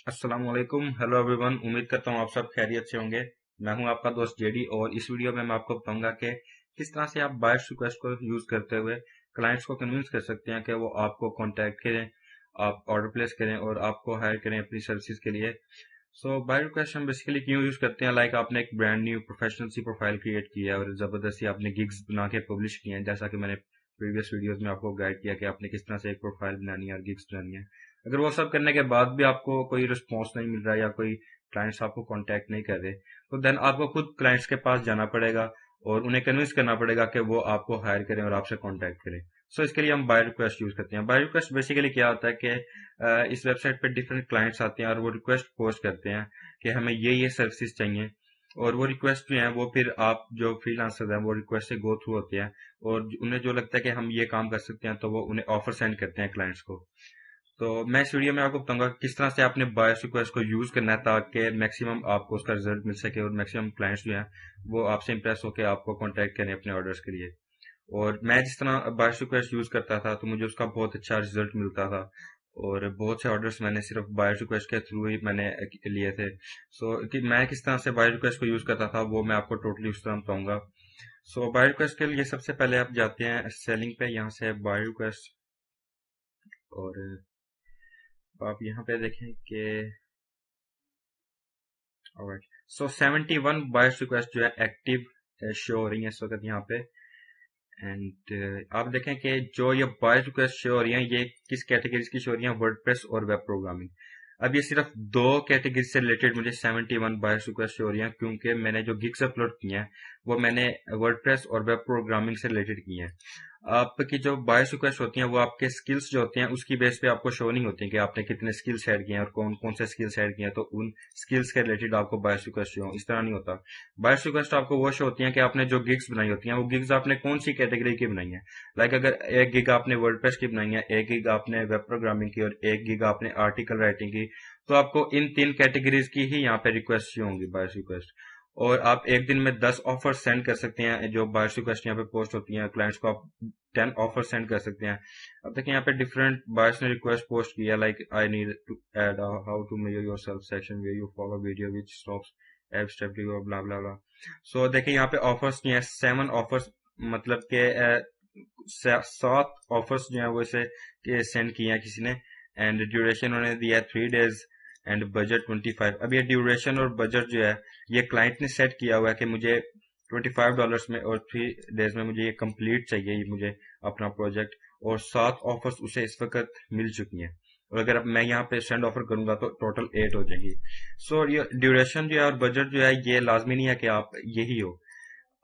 अस्सलाम वालेकुम। Hello everyone, उम्मीद करता हूँ आप सब खैरियत से होंगे। मैं हूँ आपका दोस्त जेडी और इस वीडियो में मैं आपको बताऊंगा कि किस तरह से आप बायर्स रिक्वेस्ट को यूज करते हुए क्लाइंट्स को कन्विंस कर सकते हैं कि वो आपको कांटेक्ट करें, आप ऑर्डर प्लेस करें और आपको हायर करें अपनी सर्विसेज के लिए। सो बायर रिक्वेस्ट हम बेसिकली क्यों यूज करते हैं? लाइक आपने एक ब्रांड न्यू प्रोफेशनल सी प्रोफाइल क्रिएट की है और जबरदस्ती आपने गिग्स बना के पब्लिश किए हैं, जैसा कि मैंने प्रीवियस वीडियोस में आपको गाइड किया कि आपने किस तरह से एक प्रोफाइल बनानी है और गिग्स बनानी है। अगर वो सब करने के बाद भी आपको कोई रिस्पॉन्स नहीं मिल रहा या कोई क्लाइंट्स आपको कांटेक्ट नहीं कर रहे, तो देन आपको खुद क्लाइंट्स के पास जाना पड़ेगा और उन्हें कन्विंस करना पड़ेगा कि वो आपको हायर करें और आपसे कांटेक्ट करें। सो इसके लिए हम बाय रिक्वेस्ट यूज करते हैं। बाय रिक्वेस्ट बेसिकली क्या होता है कि इस वेबसाइट पे डिफरेंट क्लाइंट्स आते हैं और वो रिक्वेस्ट पोस्ट करते हैं कि हमें ये सर्विसेज चाहिए, और वो रिक्वेस्ट जो है वो फिर आप जो फ्रीलांसर हैं वो रिक्वेस्ट से गो थ्रू होते हैं और उन्हें जो लगता है कि हम ये काम कर सकते हैं तो वो उन्हें ऑफर सेंड करते हैं क्लाइंट्स को। तो मैं इस वीडियो में आपको बताऊंगा किस तरह से आपने बायस रिक्वेस्ट को यूज करना है ताकि मैक्सिमम आपको उसका रिजल्ट मिल सके और मैक्सिमम क्लाइंट्स जो हैं वो आपसे इंप्रेस होकर आपको कांटेक्ट करें अपने ऑर्डर्स के लिए। और मैं जिस तरह बायस रिक्वेस्ट यूज करता था तो मुझे उसका बहुत अच्छा रिजल्ट मिलता था और बहुत से ऑर्डर्स मैंने सिर्फ बायस रिक्वेस्ट के थ्रू ही मैंने लिए थे। सो कि मैं किस तरह से बायस रिक्वेस्ट को यूज करता था वो मैं आपको टोटली उस तरह बताऊंगा। सो बाय रिक्वेस्ट के लिए सबसे पहले आप जाते हैं सेलिंग पे, यहाँ से बाय रिक्वेस्ट, और आप यहाँ पे देखें कि ऑलराइट, सो 71 बायस रिक्वेस्ट जो है एक्टिव शो हो रही है इस वक्त यहाँ पे। एंड आप देखें कि जो ये बायस रिक्वेस्ट शो हो रही है ये किस कैटेगरीज की शो हो रही है, वर्डप्रेस और वेब प्रोग्रामिंग। अब ये सिर्फ दो कैटेगरी से रिलेटेड मुझे 71 बायस रिक्वेस्ट शो हो रही है क्योंकि मैंने जो गिग्स अपलोड किए हैं वो मैंने वर्डप्रेस और वेब प्रोग्रामिंग से रिलेटेड किए हैं। आपकी जो बायस रिक्वेस्ट होती हैं वो आपके स्किल्स जो होते हैं उसकी बेस पे आपको शो नहीं होती कि आपने कितने स्किल्स ऐड किए हैं और कौन कौन से स्किल्स ऐड किए हैं, तो उन स्किल्स के रिलेटेड आपको बायस रिक्वेस्ट शो, इस तरह नहीं होता। बायस रिक्वेस्ट आपको वो शो होती है कि आपने जो गिग्स बनाई होती हैं वो गिग्स आपने कौन सी कैटेगरी की बनाई है। लाइक अगर एक गिग आपने वर्डप्रेस की बनाई है, एक गिग आपने वेब प्रोग्रामिंग की और एक गिग आपने आर्टिकल राइटिंग की, तो आपको इन तीन कैटेगरीज की ही यहाँ पे रिक्वेस्ट शो होंगी, बायस रिक्वेस्ट। और आप एक दिन में 10 ऑफर सेंड कर सकते हैं। जो बायस रिक्वेस्ट यहाँ पे पोस्ट होती हैं क्लाइंट्स को आप 10 ऑफर सेंड कर सकते हैं। अब देखिए यहाँ पे डिफरेंट बायर्स ने रिक्वेस्ट पोस्ट किया, like I need to add how to measure yourself section where you follow video which stops up step to blah blah blah. So देखिए यहाँ पे ऑफर्स नहीं है, 7 ऑफर्स, मतलब के 7 ऑफर्स जो है वो इसे सेंड किए हैं किसी ने। एंड ड्यूरेशन उन्होंने दिया है 3 days एंड बजट 25। अब ये ड्यूरेशन और बजट जो है ये क्लाइंट ने सेट किया हुआ है कि मुझे $25 में और 3 days में मुझे ये कंप्लीट चाहिए, ये मुझे अपना प्रोजेक्ट। और 7 ऑफर्स उसे इस वक्त मिल चुकी हैं और अगर अब मैं यहाँ पे सेंड ऑफर करूंगा तो टोटल 8 हो जाएंगी। सो ये ड्यूरेशन जो है और बजट जो है ये लाजमी नहीं है कि आप यही हो।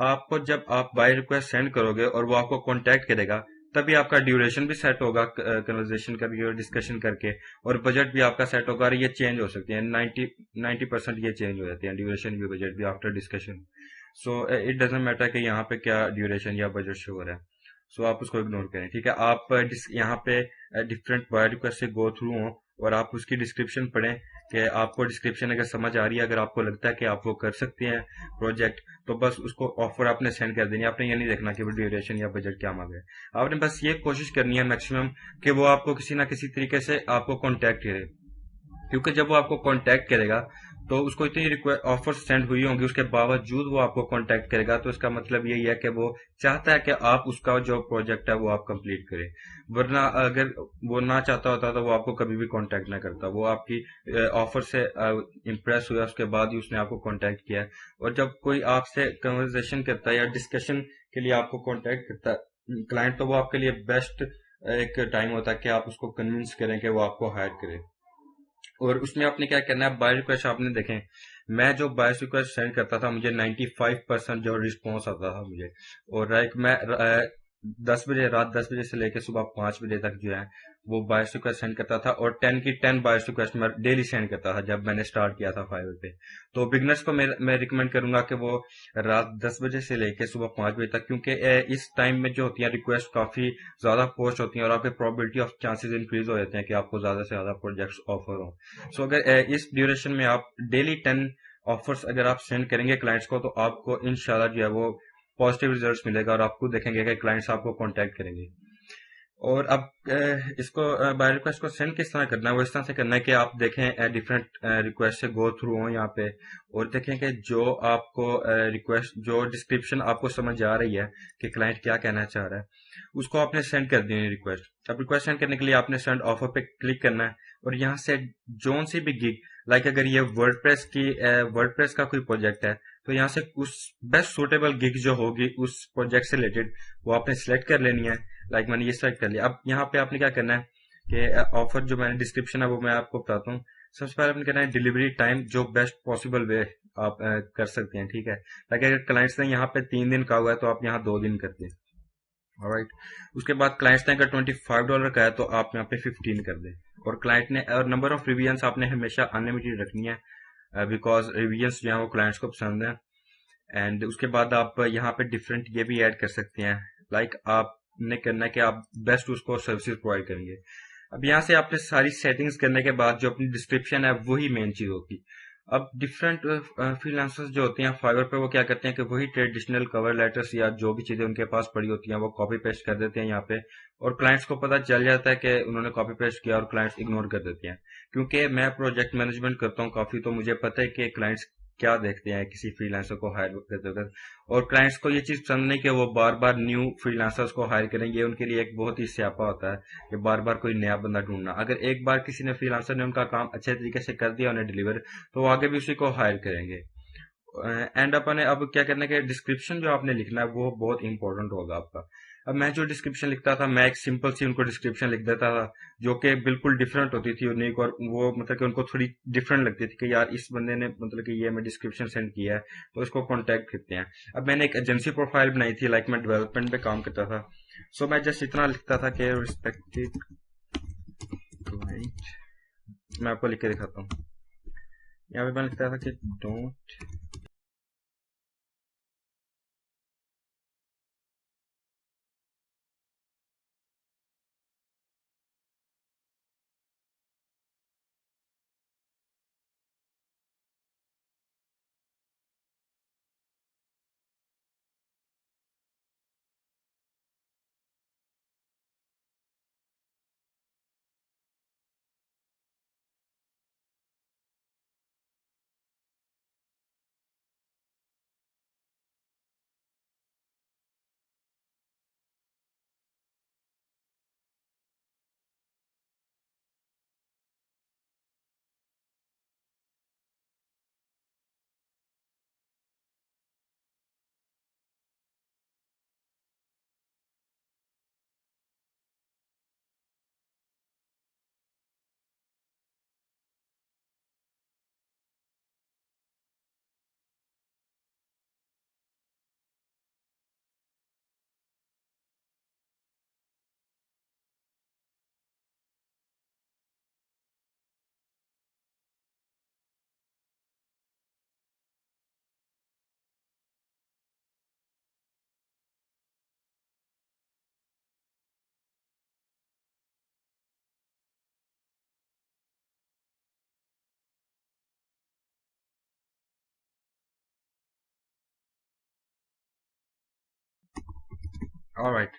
आपको जब आप बाय रिक्वेस्ट सेंड करोगे और वो आपको कांटेक्ट करेगा तभी आपका ड्यूरेशन भी सेट होगा कन्वर्सेशन करके और डिस्कशन करके, और बजट भी आपका सेट होगा। और ये चेंज हो सकती है 90% ये चेंज हो जाती है, ड्यूरेशन भी बजट भी after discussion. So it doesn't matter कि यहाँ पे क्या ड्यूरेशन या बजट शो हो रहा है। सो आप उसको इग्नोर करें, ठीक है। आप यहाँ पे डिफरेंट बाय रिक्वेस्ट से गो थ्रू हो और आप उसकी डिस्क्रिप्शन पढ़ें कि आपको डिस्क्रिप्शन अगर समझ आ रही है, अगर आपको लगता है कि आप वो कर सकते हैं प्रोजेक्ट, तो बस उसको ऑफर आपने सेंड कर देनी है। आपने ये नहीं देखना कि वो ड्यूरेशन या बजट क्या मांगे। आपने बस ये कोशिश करनी है मैक्सिमम कि वो आपको किसी ना किसी तरीके से आपको कांटेक्ट करे, क्योंकि जब वो आपको कांटेक्ट करेगा तो उसको इतनी ऑफर सेंड हुई होंगी उसके बावजूद वो आपको कांटेक्ट करेगा, तो इसका मतलब यही है कि वो चाहता है कि आप उसका जो प्रोजेक्ट है वो आप कंप्लीट करें। वरना अगर वो ना चाहता होता तो वो आपको कभी भी कांटेक्ट ना करता। वो आपकी ऑफर से इंप्रेस हुआ उसके बाद ही उसने आपको कांटेक्ट किया है। और जब कोई आपसे कन्वर्सेशन करता है या डिस्कशन के लिए आपको कांटेक्ट करता है क्लाइंट, तो वो आपके लिए बेस्ट एक टाइम होता है कि आप उसको कन्विंस करें कि वो आपको हायर करे। और उसमें आपने क्या करना है, बाय रिक्वेस्ट आपने देखें, मैं जो बाय रिक्वेस्ट सेंड करता था मुझे 95% जो रिस्पॉन्स आता था मुझे। और लाइक मैं 10 बजे, रात 10 बजे से लेकर सुबह 5 बजे तक जो है वो बाय रिक्वेस्ट सेंड करता था और 10 की 10 बाय रिक्वेस्ट मैं डेली सेंड करता था जब मैंने स्टार्ट किया था फाइवर पे। तो बिगनर्स को मैं रिकमेंड करूंगा कि वो रात 10 बजे से लेकर सुबह 5 बजे तक, क्योंकि इस टाइम में जो होती है रिक्वेस्ट काफी ज्यादा पोस्ट होती है और आपके प्रोबेबिलिटी ऑफ चांसेस इंक्रीज हो जाते हैं कि आपको ज्यादा से ज्यादा प्रोजेक्ट्स ऑफर हो। सो अगर इस ड्यूरेशन में आप डेली 10 ऑफर्स अगर आप सेंड करेंगे क्लाइंट्स को तो आपको इंशाल्लाह जो है वो पॉजिटिव रिजल्ट्स मिलेगा और आप खुद देखेंगे कि क्लाइंट्स आपको कांटेक्ट करेंगे। और अब इसको बाय रिक्वेस्ट को सेंड किस तरह करना है, वो इस तरह से करना है कि आप देखें डिफरेंट रिक्वेस्ट से गो थ्रू हो यहाँ पे, और देखें कि जो आपको रिक्वेस्ट जो डिस्क्रिप्शन आपको समझ आ रही है कि क्लाइंट क्या कहना चाह रहा है, उसको आपने सेंड कर देनी रिक्वेस्ट। अब रिक्वेस्ट सेंड करने के लिए आपने सेंड ऑफर पे क्लिक करना है, और यहाँ से जोन सी भी गिग, लाइक अगर ये वर्डप्रेस का कोई प्रोजेक्ट है, तो यहाँ से उस बेस्ट सुटेबल गिग जो होगी उस प्रोजेक्ट से रिलेटेड वो आपने सिलेक्ट कर लेनी है। लाइक मैंने ये सेलेक्ट कर लिया। अब यहाँ पे आपने क्या करना है कि ऑफर जो मैंने डिस्क्रिप्शन है वो मैं आपको बताता हूँ। सबसे पहले आपने करना है डिलीवरी टाइम जो बेस्ट पॉसिबल वे आप कर सकते हैं, ठीक है। ताकि अगर क्लाइंट्स ने यहाँ पे 3 दिन का हुआ है तो आप यहाँ 2 दिन कर दें, ऑलराइट। उसके बाद क्लाइंट्स ने अगर $25 का है तो आप यहाँ पे 15 कर दें। और क्लाइंट ने और नंबर ऑफ रिविजन्स आपने हमेशा अनलिमिटेड रखनी है, बिकॉज रिविजन्स जो है वो क्लाइंट्स को पसंद है। एंड उसके बाद आप यहाँ पे डिफरेंट ये भी ऐड कर सकते हैं, लाइक आपने करना है कि आप बेस्ट उसको सर्विसेज प्रोवाइड करेंगे। अब यहाँ से आपने सारी सेटिंग्स करने के बाद जो अपनी डिस्क्रिप्शन है वही मेन चीज होती। अब डिफरेंट फ्रीलांसर्स जो होते हैं फाइवर पे, वो क्या करते हैं कि वही ट्रेडिशनल कवर लेटर्स या जो भी चीजें उनके पास पड़ी होती हैं वो कॉपी पेस्ट कर देते हैं यहाँ पे, और क्लाइंट्स को पता चल जाता है कि उन्होंने कॉपी पेस्ट किया और क्लाइंट्स इग्नोर कर देते हैं। क्योंकि मैं प्रोजेक्ट मैनेजमेंट करता हूँ काफी, तो मुझे पता है कि क्लाइंट्स क्या देखते हैं किसी फ्रीलांसर को हायर करते वक्त। और क्लाइंट्स को ये चीज पसंद नहीं कि वो बार बार न्यू फ्रीलांसर्स को हायर करेंगे, उनके लिए एक बहुत ही स्यापा होता है कि बार बार कोई नया बंदा ढूंढना। अगर एक बार किसी ने फ्रीलांसर ने उनका काम अच्छे तरीके से कर दिया उन्हें डिलीवर, तो वो आगे भी उसी को हायर करेंगे। एंड अपन ने अब क्या करना है कि डिस्क्रिप्शन जो आपने लिखना है वो बहुत इंपॉर्टेंट होगा आपका। अब मैं जो डिस्क्रिप्शन लिखता था, मैं एक सिंपल सी उनको डिस्क्रिप्शन लिख देता था जो कि बिल्कुल डिफरेंट होती थी, यूनिक, और वो मतलब कि उनको थोड़ी डिफरेंट लगती थी कि यार इस बंदे ने मतलब कि ये मैं डिस्क्रिप्शन सेंड किया है तो इसको कांटेक्ट करते हैं। अब मैंने एक एजेंसी प्रोफाइल बनाई थी, लाइक मैं डेवलपमेंट पे काम करता था। सो मैं जस्ट इतना लिखता था कि रिस्पेक्टेड क्लाइंट, मैं आपको लिख के दिखाता हूँ। यहाँ पे मैं लिखता था कि डोंट ऑलराइट।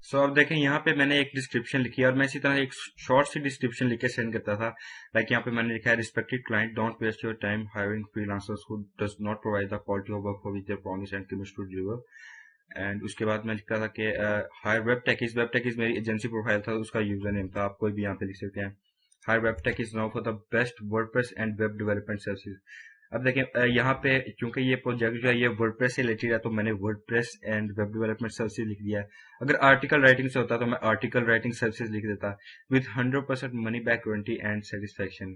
सो अब देखें यहाँ पे मैंने एक डिस्क्रिप्शन लिखी है और मैं इसी तरह एक शॉर्ट सी डिस्क्रिप्शन लिख के सेंड करता था। लाइक यहाँ पे मैंने लिखा है respected client, don't waste your time hiring freelancers who does not provide the quality of work for which they promise and commit to deliver. And उसके बाद मैं लिखता था कि हायर वेब टेक इज मेरी एजेंसी प्रोफाइल था, उसका user name था, आप कोई भी यहाँ पे लिख सकते हैं। Hire web tech is now for the best WordPress and web development services. अब देखें यहाँ पे क्योंकि ये प्रोजेक्ट जो है ये वर्डप्रेस से रिलेटेड है, तो मैंने WordPress and web development services लिख दिया है। अगर आर्टिकल राइटिंग से होता तो मैं आर्टिकल राइटिंग सर्विसेज लिख देता, with 100% money back guarantee and satisfaction,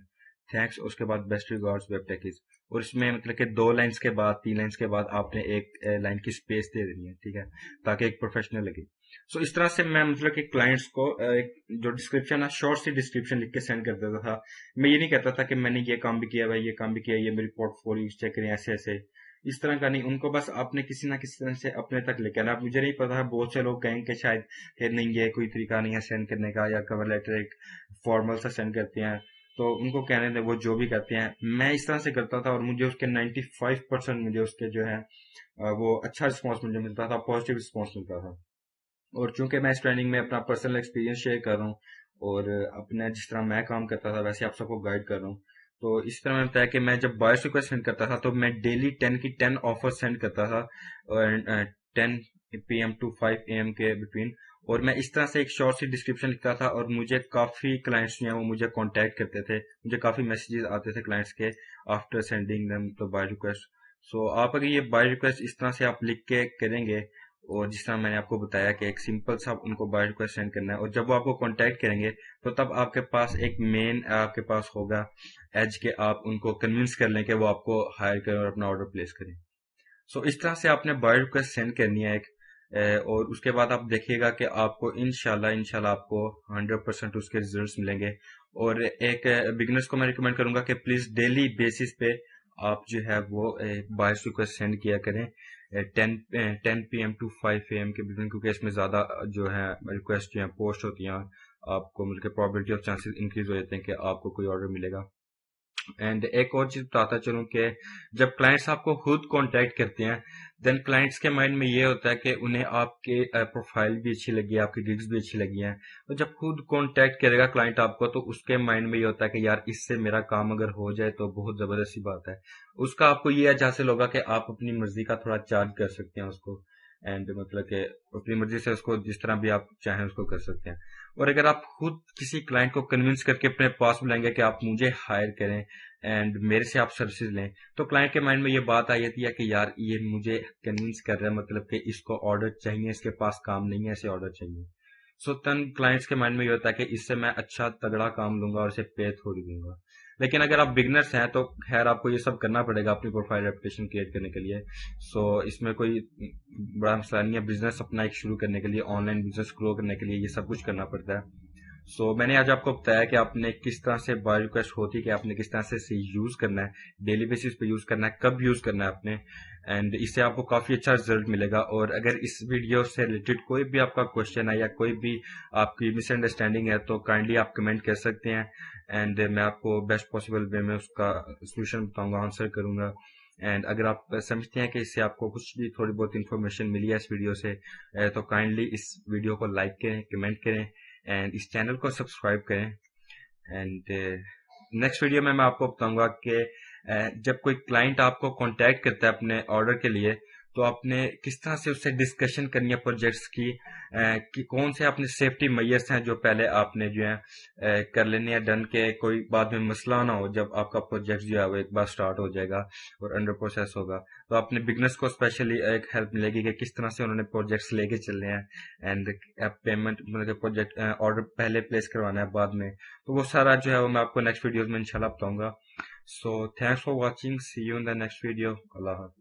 thanks. उसके बाद बेस्ट रिगार्ड्स वेब टेकिस। और इसमें मतलब कि 2 लाइन्स के बाद 3 लाइन्स के बाद आपने एक लाइन की स्पेस दे देनी है, ठीक है, ताकि एक प्रोफेशनल लगे। सो इस तरह से मैं मतलब कि क्लाइंट्स को एक जो डिस्क्रिप्शन है शॉर्ट सी डिस्क्रिप्शन लिख के सेंड कर देता था। मैं ये नहीं कहता था कि मैंने ये काम भी किया भाई, ये काम भी किया, ये मेरी पोर्टफोलियो चेक करें, ऐसे ऐसे इस तरह का नहीं। उनको बस आपने किसी ना किसी तरह से अपने तक लेकर आना। अब मुझे नहीं पता है, बहुत से लोग कहेंगे कि शायद कि नहीं ये कोई तरीका नहीं है सेंड करने का, या कवर लेटर एक फॉर्मल सा सेंड करते हैं, तो उनको कहने दें, वो जो भी कहते हैं। मैं इस तरह से करता था और मुझे उसके 95% मुझे उसके जो है वो अच्छा रिस्पॉन्स मुझे मिलता था, पॉजिटिव रिस्पॉन्स मिलता था। और चूंकि मैं इस ट्रेनिंग में अपना पर्सनल एक्सपीरियंस शेयर कर रहा हूँ और अपने जिस तरह मैं काम करता था वैसे आप सबको गाइड कर रहा हूँ, तो इस तरह मैंने बताया कि मैं जब बायस रिक्वेस्ट सेंड करता था तो मैं डेली 10 की 10 ऑफर सेंड करता था, और 10 PM to 5 AM के बिटवीन। और मैं इस तरह से एक शॉर्ट सी डिस्क्रिप्शन लिखता था और मुझे काफ़ी क्लाइंट्स जो हैं वो मुझे कांटेक्ट करते थे, मुझे काफ़ी मैसेजेस आते थे क्लाइंट्स के after sending them the buy request. So आप अगर ये बाय रिक्वेस्ट इस तरह से आप लिख के करेंगे, और जिस तरह मैंने आपको बताया कि एक सिंपल सा उनको बाय रिक्वेस्ट सेंड करना है, और जब वो आपको कांटेक्ट करेंगे तो तब आपके पास एक मेन आपके पास होगा एज के आप उनको कन्विंस कर लें कि वो आपको हायर करें और अपना ऑर्डर प्लेस करें। सो इस तरह से आपने बाय रिक्वेस्ट सेंड करनी है एक, और उसके बाद आप देखिएगा कि आपको इंशाल्लाह आपको 100% उसके रिजल्ट्स मिलेंगे। और एक बिगनर्स को मैं रिकमेंड करूंगा कि प्लीज डेली बेसिस पे आप जो है वो बाय रिक्वेस्ट सेंड किया करें 10 PM to 5 AM के बिटवीन, क्योंकि इसमें ज्यादा जो है रिक्वेस्ट जो है पोस्ट होती हैं, आपको मतलब प्रोबेबिलिटी ऑफ चांसेस इंक्रीज हो जाते हैं कि आपको कोई ऑर्डर मिलेगा। एंड एक और चीज बताता चलूं कि जब क्लाइंट्स आपको खुद कांटेक्ट करते हैं, देन क्लाइंट्स के माइंड में ये होता है कि उन्हें आपके प्रोफाइल भी अच्छी लगी है, आपकी गिग्स भी अच्छी लगी हैं। तो जब खुद कांटेक्ट करेगा क्लाइंट आपको तो उसके माइंड में ये होता है कि यार इससे मेरा काम अगर हो जाए तो बहुत जबरदस्त सी बात है। उसका आपको ये एहसास होगा कि आप अपनी मर्जी का थोड़ा चार्ज कर सकते हैं उसको, एंड मतलब कि अपनी मर्जी से उसको जिस तरह भी आप चाहें उसको कर सकते हैं। और अगर आप खुद किसी क्लाइंट को कन्विंस करके अपने पास बुलाएंगे कि आप मुझे हायर करें एंड मेरे से आप सर्विसेज लें, तो क्लाइंट के माइंड में ये बात आई जाती है कि यार ये मुझे कन्विंस कर रहा है, मतलब कि इसको ऑर्डर चाहिए, इसके पास काम नहीं है, ऐसे ऑर्डर चाहिए। सो तन क्लाइंट्स के माइंड में ये होता है कि इससे मैं अच्छा तगड़ा काम लूंगा और इसे पे थोड़ी दूंगा। लेकिन अगर आप बिगनर्स हैं तो खैर आपको ये सब करना पड़ेगा अपनी प्रोफाइल रेपुटेशन क्रिएट करने के लिए। सो इसमें कोई बड़ा मसला नहीं है, बिजनेस अपना एक शुरू करने के लिए, ऑनलाइन बिजनेस ग्रो करने के लिए ये सब कुछ करना पड़ता है। सो मैंने आज आपको बताया कि आपने किस तरह से बाय रिक्वेस्ट होती है, कि आपने किस तरह से यूज करना है, डेली बेसिस पे यूज करना है, कब यूज करना है आपने, एंड इससे आपको काफी अच्छा रिजल्ट मिलेगा। और अगर इस वीडियो से रिलेटेड कोई भी आपका क्वेश्चन है या कोई भी आपकी मिसअंडरस्टैंडिंग है तो काइंडली आप कमेंट कर सकते हैं, एंड मैं आपको बेस्ट पॉसिबल वे में उसका सोल्यूशन बताऊंगा, आंसर करूंगा। एंड अगर आप समझते हैं कि इससे आपको कुछ भी थोड़ी बहुत इन्फॉर्मेशन मिली है इस वीडियो से, तो काइंडली इस वीडियो को लाइक करें, कमेंट करें एंड इस चैनल को सब्सक्राइब करें। एंड नेक्स्ट वीडियो में मैं आपको बताऊंगा कि जब कोई क्लाइंट आपको कांटेक्ट करता है अपने ऑर्डर के लिए, तो आपने किस तरह से उससे डिस्कशन करनी है प्रोजेक्ट्स की, कि कौन से अपने सेफ्टी मेजर्स हैं जो पहले आपने जो है कर लेने हैं डन, के कोई बाद में मसला ना हो जब आपका प्रोजेक्ट जो है वो एक बार स्टार्ट हो जाएगा और अंडर प्रोसेस होगा। तो अपने बिगनर्स को स्पेशली एक हेल्प मिलेगी कि किस तरह से उन्होंने प्रोजेक्ट्स लेके चलने हैं, एंड पेमेंट मतलब प्रोजेक्ट ऑर्डर पहले प्लेस करवाना है बाद में। तो वो सारा जो है वो मैं आपको नेक्स्ट वीडियोस में इंशाल्लाह बताऊंगा। So thanks for watching, see you in the next video. अल्लाह हाफ़िज़।